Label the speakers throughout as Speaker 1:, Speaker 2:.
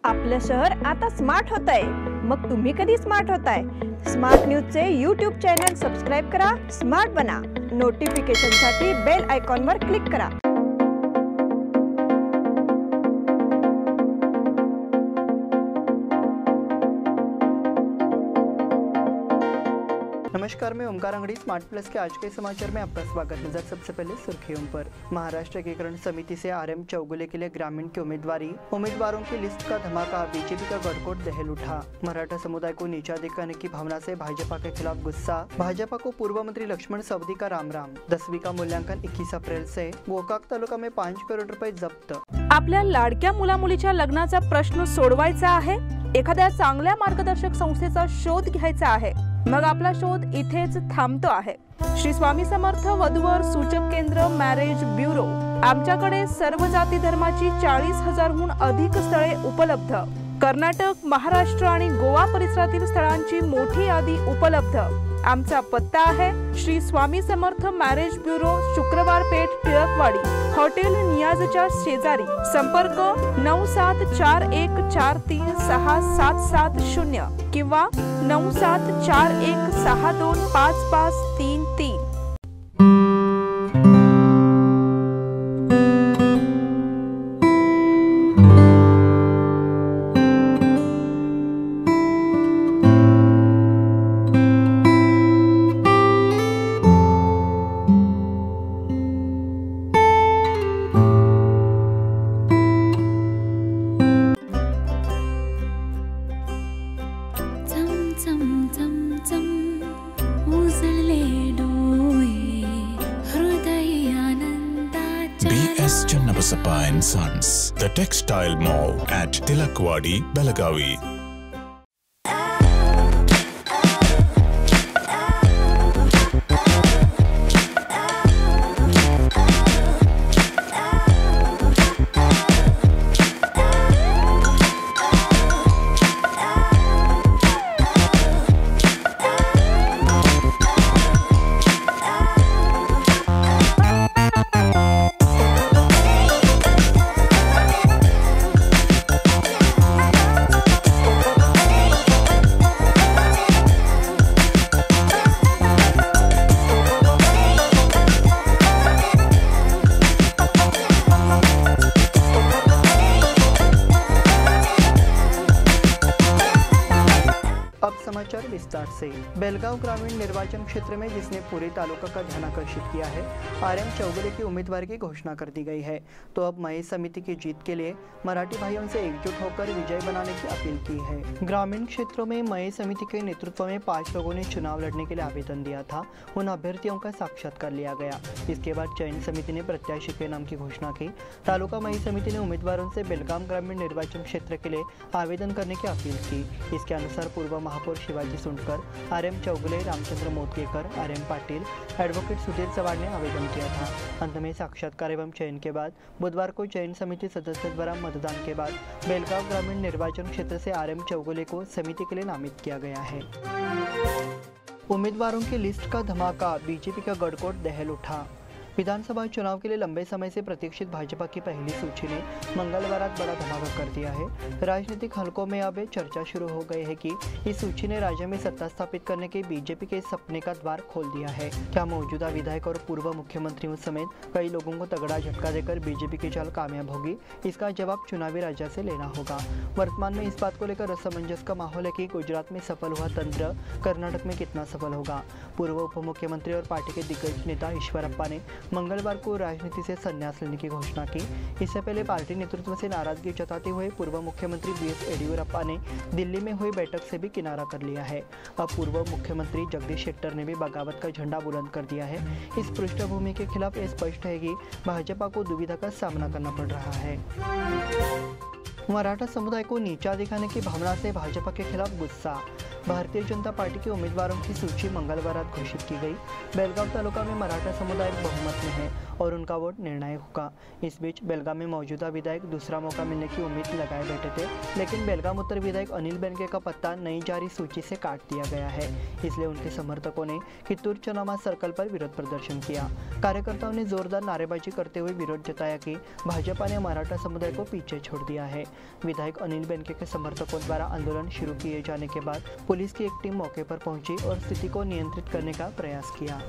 Speaker 1: आपलं शहर आता स्मार्ट होत आहे। मग तुम्ही कधी स्मार्ट होताय? स्मार्ट न्यूजचे YouTube चॅनल सबस्क्राइब करा, स्मार्ट बना। नोटिफिकेशनसाठी बेल आयकॉनवर क्लिक करा।
Speaker 2: नमस्कार, मैं ओमकार अंगड़ी। स्मार्ट प्लस के आज के समाचार में आपका स्वागत। नजर सबसे पहले सुर्खियों पर। महाराष्ट्र एकीकरण समिति से आरएम चौगुले के लिए ग्रामीण की उम्मीदवारों की लिस्ट का धमाका। बीजेपी का गड़कोट दहल उठा। मराठा समुदाय को नीचा दिखाने की भावना से भाजपा के खिलाफ गुस्सा। भाजपा को पूर्व मंत्री लक्ष्मण सवदी का राम राम। 10वीं का मूल्यांकन 21 अप्रैल से। गोकाक तालुका में 5 करोड़ रुपए जप्त।
Speaker 3: आपल्या लाडक्या मुला-मुलीच्या लग्नाचा प्रश्न सोडवायचा आहे? एखाद्या चांगल्या मार्गदर्शक संस्थेचा शोध घ्यायचा आहे? मग आपला शोध इथेच थांबतो आहे। श्री स्वामी समर्थ वधूवर सूचक केंद्र मॅरेज ब्युरो। आमच्याकडे सर्व जाती धर्माची 40,000हून अधिक स्थळे उपलब्ध। कर्नाटक, महाराष्ट्र आणि गोवा परिसरातील स्थळांची मोठी यादी उपलब्ध। आमचा पत्ता आहे श्री स्वामी समर्थ मॅरेज ब्युरो, शुक्रवार पेठ, टिळकवाडी, हॉटेल नियाजच्या शेजारी। संपर्क 9741436770 किंवा 9741625533।
Speaker 4: BS Channabasappa and Sons, the textile mall at Tilakwadi, Belagavi.
Speaker 2: समाचार विस्तार से। बेलगांव ग्रामीण निर्वाचन क्षेत्र में जिसने पूरे तालुका का ध्यान आकर्षित किया है, आरएम चौगुले की उम्मीदवारी की घोषणा कर दी गई है। तो अब महेश समिति की जीत के लिए मराठी भाइयों से एकजुट होकर विजय बनाने की अपील की है। ग्रामीण क्षेत्रों में महेश समिति के नेतृत्व में 5 लोगों ने चुनाव लड़ने के लिए आवेदन दिया था। उन अभ्यर्थियों का साक्षात्कार लिया गया। इसके बाद चयन समिति ने प्रत्याशी के नाम की घोषणा की। तालुका महेश समिति ने उम्मीदवारों से बेलगाम ग्रामीण निर्वाचन क्षेत्र के लिए आवेदन करने की अपील की। इसके अनुसार पूर्व महापौर Shivaji Sundkar, RM Chougule, Ramchandra Motkekar, RM Patil, advocate Sudhir Chavan ने आवेदन किया था। अंत में साक्षात्कार एवं चयन के बाद बुधवार को चयन समिति सदस्य द्वारा मतदान के बाद बेलगांव ग्रामीण निर्वाचन क्षेत्र से आरएम चौगुले को समिति के लिए नामित किया गया है। उम्मीदवारों की लिस्ट का धमाका। बीजेपी का गड़कोट दहल उठा। विधानसभा चुनाव के लिए लंबे समय से प्रतीक्षित भाजपा की पहली सूची ने मंगलवार बड़ा धमाका कर दिया है। राजनीतिक हलकों में अब चर्चा शुरू हो गई है कि इस सूची ने राज्य में सत्ता स्थापित करने के बीजेपी के सपने का द्वार खोल दिया है। क्या मौजूदा विधायक और पूर्व मुख्यमंत्रियों समेत कई लोगों को तगड़ा झटका देकर बीजेपी की चाल कामयाब होगी? इसका जवाब चुनावी राज्य से लेना होगा। वर्तमान में इस बात को लेकर असमंजस का माहौल है कि गुजरात में सफल हुआ तंत्र कर्नाटक में कितना सफल होगा। पूर्व उप मुख्यमंत्री और पार्टी के दिग्गज नेता ईश्वरप्पा ने मंगलवार को राजनीति से संन्यास लेने की घोषणा की। इससे पहले पार्टी नेतृत्व से नाराजगी जताते हुए पूर्व मुख्यमंत्री बीएस येडियुरप्पा ने दिल्ली में हुई बैठक से भी किनारा कर लिया है। अब पूर्व मुख्यमंत्री जगदीश शेट्टर ने भी बगावत का झंडा बुलंद कर दिया है। इस पृष्ठभूमि के खिलाफ यह स्पष्ट है कि भाजपा को दुविधा का सामना करना पड़ रहा है। मराठा समुदाय को नीचा दिखाने की भावना से भाजपा के खिलाफ गुस्सा। भारतीय जनता पार्टी के उम्मीदवारों की सूची मंगलवार रात घोषित की गई। बेलगांव तालुका में मराठा समुदाय बहुमत में है और उनका वोट निर्णायक होगा। इस बीच बेलगाम में मौजूदा विधायक दूसरा मौका मिलने की उम्मीद लगाए बैठे थे, लेकिन बेलगाम उत्तर विधायक अनिल बेनके का पत्ता नई जारी सूची से काट दिया गया है। इसलिए उनके समर्थकों ने कित्तूर चनामा सर्कल पर विरोध प्रदर्शन किया। कार्यकर्ताओं ने जोरदार नारेबाजी करते हुए विरोध जताया कि भाजपा ने मराठा समुदाय को पीछे छोड़ दिया है। विधायक अनिल बेनके के समर्थकों द्वारा आंदोलन शुरू किए जाने के बाद पुलिस की एक टीम मौके पर पहुंची और स्थिति को नियंत्रित करने का प्रयास किया।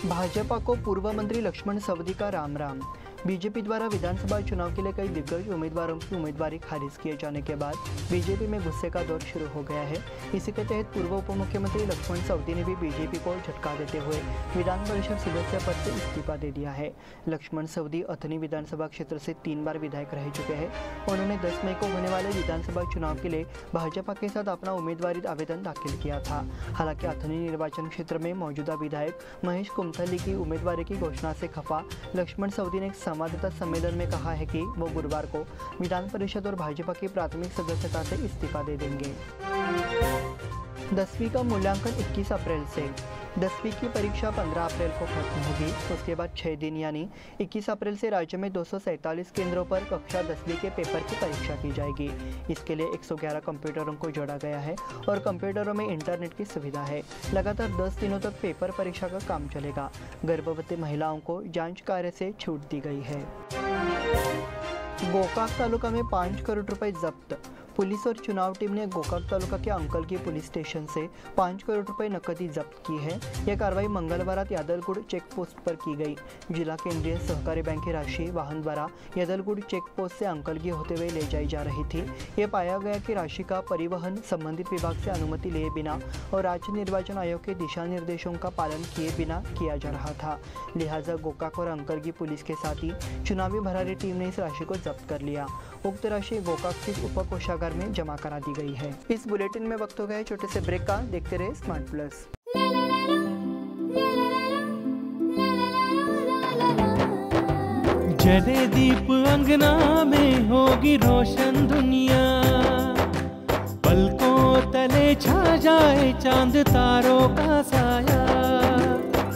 Speaker 2: भाजपा को पूर्व मंत्री लक्ष्मण सवदी का राम राम। बीजेपी द्वारा विधानसभा चुनाव के लिए कई दिग्गज उम्मीदवारों की उम्मीदवारी खारिज किए जाने के बाद बीजेपी में गुस्से का दौर शुरू हो गया है। इसी के तहत पूर्व उप मुख्यमंत्री लक्ष्मण सवदी ने भी बीजेपी को झटका देते हुए विधान परिषद सदस्य पद से इस्तीफा दे दिया है। लक्ष्मण सवदी अथनी विधानसभा क्षेत्र से 3 बार विधायक रह चुके हैं। उन्होंने 10 मई को होने वाले विधानसभा चुनाव के लिए भाजपा के साथ अपना उम्मीदवारी आवेदन दाखिल किया था। हालांकि अथनी निर्वाचन क्षेत्र में मौजूदा विधायक महेश कुमथली की उम्मीदवारी की घोषणा से खफा लक्ष्मण सवदी ने संवाददाता सम्मेलन में कहा है कि वो गुरुवार को विधान परिषद और भाजपा की प्राथमिक सदस्यता से इस्तीफा दे देंगे। 10वीं का मूल्यांकन 21 अप्रैल से। 10वीं की परीक्षा 15 अप्रैल को खत्म होगी। उसके बाद 6 दिन यानी 21 अप्रैल से राज्य में 247 केंद्रों पर कक्षा 10वीं के पेपर की परीक्षा की जाएगी। इसके लिए 111 कंप्यूटरों को जोड़ा गया है और कंप्यूटरों में इंटरनेट की सुविधा है। लगातार 10 दिनों तक पेपर परीक्षा का काम चलेगा। गर्भवती महिलाओं को जांच कार्य से छूट दी गई है। गोकाक तालुका में 5 करोड़ रुपए जब्त। पुलिस और चुनाव टीम ने गोकाक तालुका के अंकल की पुलिस स्टेशन से 5 करोड़ रुपए नकदी जब्त की है। यह कार्रवाई मंगलवार यादलगुड़ चेक पोस्ट पर की गई। जिला केंद्रीय सहकारी बैंक की राशि वाहन द्वारा यादलगुड़ चेक पोस्ट से अंकल की होते हुए ले जाई जा रही थी। यह पाया गया कि राशि का परिवहन संबंधित विभाग से अनुमति लिए बिना और राज्य निर्वाचन आयोग के दिशा निर्देशों का पालन किए बिना किया जा रहा था। लिहाजा गोकाक और अंकल की पुलिस के साथ ही चुनावी भरारी टीम ने इस राशि को जब्त कर लिया। उक्त राशि गोकाक स्थित उप कोषागार में जमा करा दी गई है। इस बुलेटिन में वक्त हो गया छोटे से ब्रेक का। देखते रहे स्मार्ट प्लस।
Speaker 5: जले दीप अंगना में होगी रोशन दुनिया, पलकों तले छा जाए चांद तारों का साया।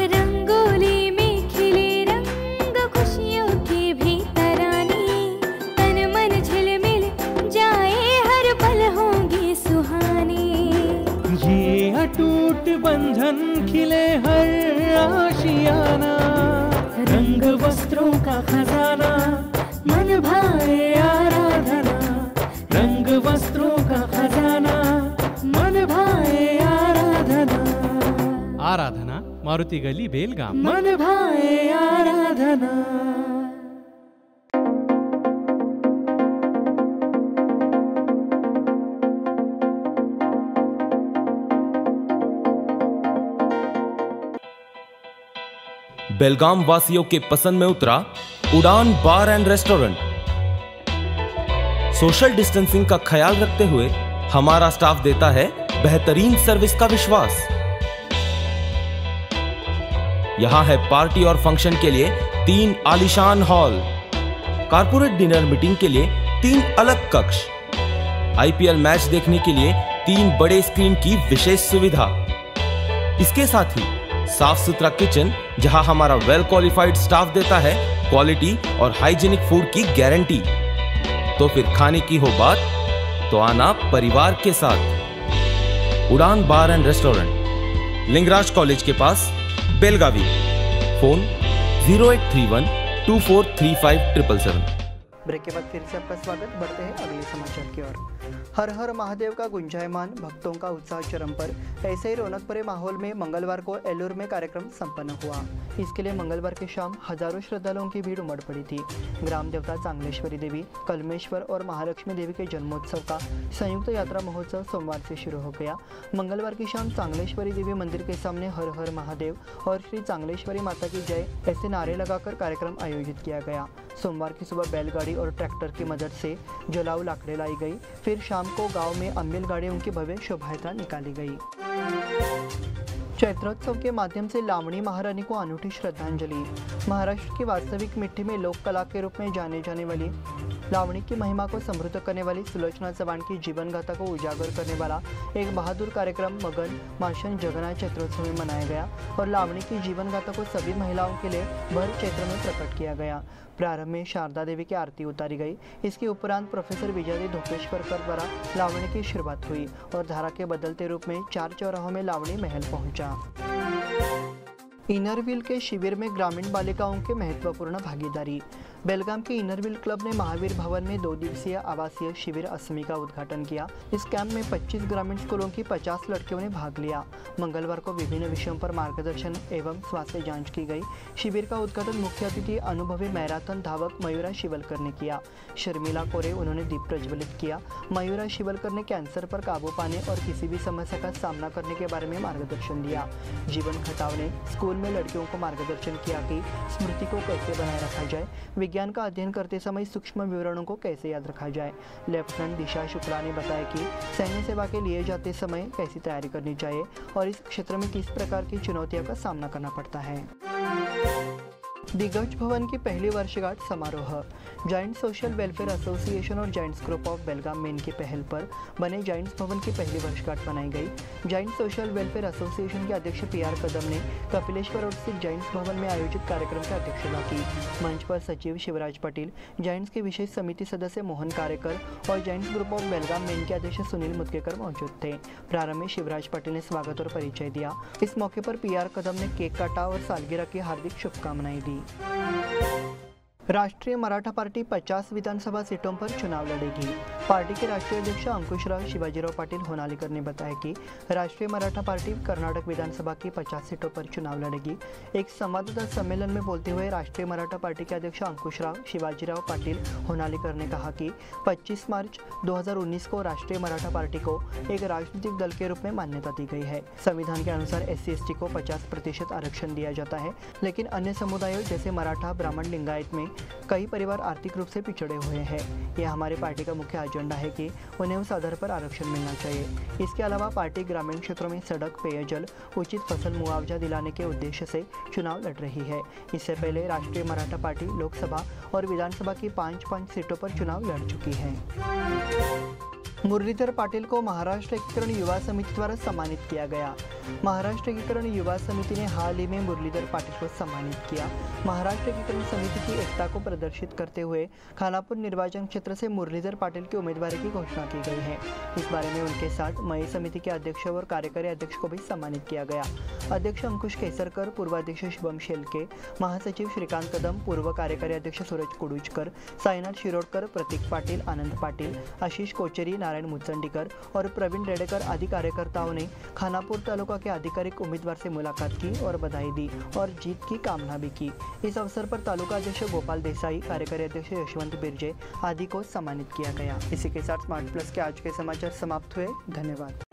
Speaker 6: रंगोली में खिले रंग खुशियों की भी तरानी, तन मन झिलमिल जाए हर पल होंगे सुहाने।
Speaker 5: ये अटूट बंधन खिले हर आशियाना, रंग वस्त्रों का खजाना मन भाए आराधना। रंग वस्त्रों का खजाना मन भाए आराधना। आराधना मारुति गली बेलगाम। मन भाए आराधना।
Speaker 7: बेलगाम वासियों के पसंद में उतरा उड़ान बार एंड रेस्टोरेंट। सोशल डिस्टेंसिंग का ख्याल रखते हुए हमारा स्टाफ देता है बेहतरीन सर्विस का विश्वास। यहां है पार्टी और फंक्शन के लिए 3 आलीशान हॉल, कारपोरेट डिनर मीटिंग के लिए 3 अलग कक्ष, आईपीएल मैच देखने के लिए 3 बड़े स्क्रीन की विशेष सुविधा। इसके साथ ही साफ सुथरा किचन जहां हमारा वेल क्वालिफाइड स्टाफ देता है क्वालिटी और हाइजीनिक फूड की गारंटी। तो फिर खाने की हो बात तो आना परिवार के साथ। उड़ान बार एंड रेस्टोरेंट, लिंगराज कॉलेज के पास, बेलगावी। फोन 0831 2435 777।
Speaker 2: ब्रेक के बाद फिर से आपका स्वागत। बढ़ते हैं अगले समाचार की ओर। हर हर महादेव का गुंजायमान, भक्तों का उत्साह चरम पर। ऐसे ही रौनक भरे माहौल में मंगलवार को एलूर में कार्यक्रम संपन्न हुआ। इसके लिए मंगलवार की शाम हजारों श्रद्धालुओं की भीड़ उमड़ पड़ी थी। ग्राम देवता चांगलेश्वरी देवी, कलमेश्वर और महालक्ष्मी देवी के जन्मोत्सव का संयुक्त यात्रा महोत्सव सोमवार से शुरू हो गया। मंगलवार की शाम चांगलेश्वरी देवी मंदिर के सामने हर हर महादेव और श्री चांगलेश्वरी माता की जय ऐसे नारे लगाकर कार्यक्रम आयोजित किया गया। सोमवार की सुबह बैलगाड़ी और ट्रैक्टर की मदद से जलाऊ लाकड़े लाई गई। फिर शाम को गांव में अम्बिल गाड़ियों की भव्य शोभायात्रा निकाली गई। चैत्रोत्सव के माध्यम से लावणी महारानी को अनूठी श्रद्धांजलि। महाराष्ट्र की वास्तविक मिट्टी में लोक कला के रूप में जाने जाने वाली लावणी की महिमा को समृद्ध करने वाली सुलोचना चव्हाण की जीवन गाथा को उजागर करने वाला एक बहादुर कार्यक्रम मगन माशन जगन्नाथ चैत्रोत्सव में मनाया गया और लावणी की जीवन गाथा को सभी महिलाओं के लिए भर चैत्र में प्रकट किया गया। प्रारंभ में शारदा देवी की आरती उतारी गई। इसके उपरांत प्रोफेसर विजय धोपेश्वरकर द्वारा लावणी की शुरुआत हुई और धारा के बदलते रूप में 4 चौराहों में लावणी महल पहुंचा। इनरव्हील के शिविर में ग्रामीण बालिकाओं के महत्वपूर्ण भागीदारी। बेलगाम के इनरव्हील क्लब ने महावीर भवन में 2 दिवसीय आवासीय शिविर असमी का उद्घाटन किया। इस कैंप में 25 ग्रामीण स्कूलों की 50 लड़कियों ने भाग लिया। मंगलवार को विभिन्न विषयों पर मार्गदर्शन एवं स्वास्थ्य जांच की गई। शिविर का उद्घाटन मुख्य अतिथि अनुभवी मैराथन धावक मयूरा शिवलकर ने किया। शर्मिला कोरे उन्होंने दीप प्रज्वलित किया। मयूरा शिवलकर ने कैंसर पर काबू पाने और किसी भी समस्या का सामना करने के बारे में मार्गदर्शन दिया। जीवन खटाव ने स्कूल में लड़कियों को मार्गदर्शन किया कि स्मृति को कैसे बनाए रखा जाए, विज्ञान का अध्ययन करते समय सूक्ष्म विवरणों को कैसे याद रखा जाए। लेफ्टिनेंट दिशा शुक्ला ने बताया कि सैन्य सेवा के लिए जाते समय कैसी तैयारी करनी चाहिए और इस क्षेत्र में किस प्रकार की चुनौतियों का सामना करना पड़ता है। दिग्गज भवन की पहली वर्षगांठ समारोह। जाइंट सोशल वेलफेयर एसोसिएशन और Giants group of Belgaum main की पहल पर बने जाइंट्स भवन की पहली वर्षगांठ मनाई गई। जाइंट सोशल वेलफेयर एसोसिएशन के अध्यक्ष PR कदम ने कपिलेश्वर रोड स्थित जाइंट्स भवन में आयोजित कार्यक्रम की अध्यक्षता की। मंच पर सचिव शिवराज पाटिल, जाइंट्स के विशेष समिति सदस्य मोहन कारेकर और Giants group of Belgaum main के अध्यक्ष सुनील मुदकेकर मौजूद थे। प्रारंभ में शिवराज पाटिल ने स्वागत और परिचय दिया। इस मौके पर PR कदम ने केक काटा और सालगिरह की हार्दिक शुभकामनाएं दी। राष्ट्रीय मराठा पार्टी 50 विधानसभा सीटों पर चुनाव लड़ेगी। पार्टी के राष्ट्रीय अध्यक्ष अंकुशराव शिवाजीराव पाटिल होनालीकर ने बताया कि राष्ट्रीय मराठा पार्टी कर्नाटक विधानसभा की 50 सीटों पर चुनाव लड़ेगी। एक संवाददाता सम्मेलन में बोलते हुए राष्ट्रीय मराठा पार्टी के अध्यक्ष अंकुशराव शिवाजीराव पाटिल होनालीकर ने कहा कि 25 मार्च 2019 को राष्ट्रीय मराठा पार्टी को एक राजनीतिक दल के रूप में मान्यता दी गई है। संविधान के अनुसार SC/ST को 50% आरक्षण दिया जाता है, लेकिन अन्य समुदायों जैसे मराठा, ब्राह्मण, लिंगायत में कई परिवार आर्थिक रूप से पिछड़े हुए हैं। यह हमारी पार्टी का मुख्य एजेंडा है कि उन्हें उस आधार पर आरक्षण मिलना चाहिए। इसके अलावा पार्टी ग्रामीण क्षेत्रों में सड़क, पेयजल, उचित फसल मुआवजा दिलाने के उद्देश्य से चुनाव लड़ रही है। इससे पहले राष्ट्रीय मराठा पार्टी लोकसभा और विधानसभा की 5 सीटों पर चुनाव लड़ चुकी है। मुरलीधर पाटिल को महाराष्ट्र एकीकरण युवा समिति द्वारा सम्मानित किया गया। महाराष्ट्र एकीकरण युवा समिति ने हाल ही में मुरलीधर पाटिल को सम्मानित किया। महाराष्ट्र एकीकरण समिति की एकता को प्रदर्शित करते हुए खानापुर निर्वाचन क्षेत्र से मुरलीधर पाटिल की उम्मीदवारी की घोषणा की गई है। इस बारे में उनके साथ मई समिति के अध्यक्ष और कार्यकारी अध्यक्ष को भी सम्मानित किया गया। अध्यक्ष अंकुश केसरकर, पूर्व अध्यक्ष शुभम शेलके, महासचिव श्रीकांत कदम, पूर्व कार्यकारी अध्यक्ष सूरज कुडूचकर, साईनाथ शिरोडकर, प्रतीक पाटिल, आनंद पाटिल, आशीष कोचेरी, नारायण मुचंडीकर और प्रवीण रेडेकर आदि कार्यकर्ताओं ने खानापुर तालुका के आधिकारिक उम्मीदवार से मुलाकात की और बधाई दी और जीत की कामना भी की। इस अवसर पर तालुका अध्यक्ष गोपाल देसाई, कार्यकारी अध्यक्ष यशवंत बिरजे आदि को सम्मानित किया गया। इसी के साथ स्मार्ट प्लस के आज के समाचार समाप्त हुए। धन्यवाद।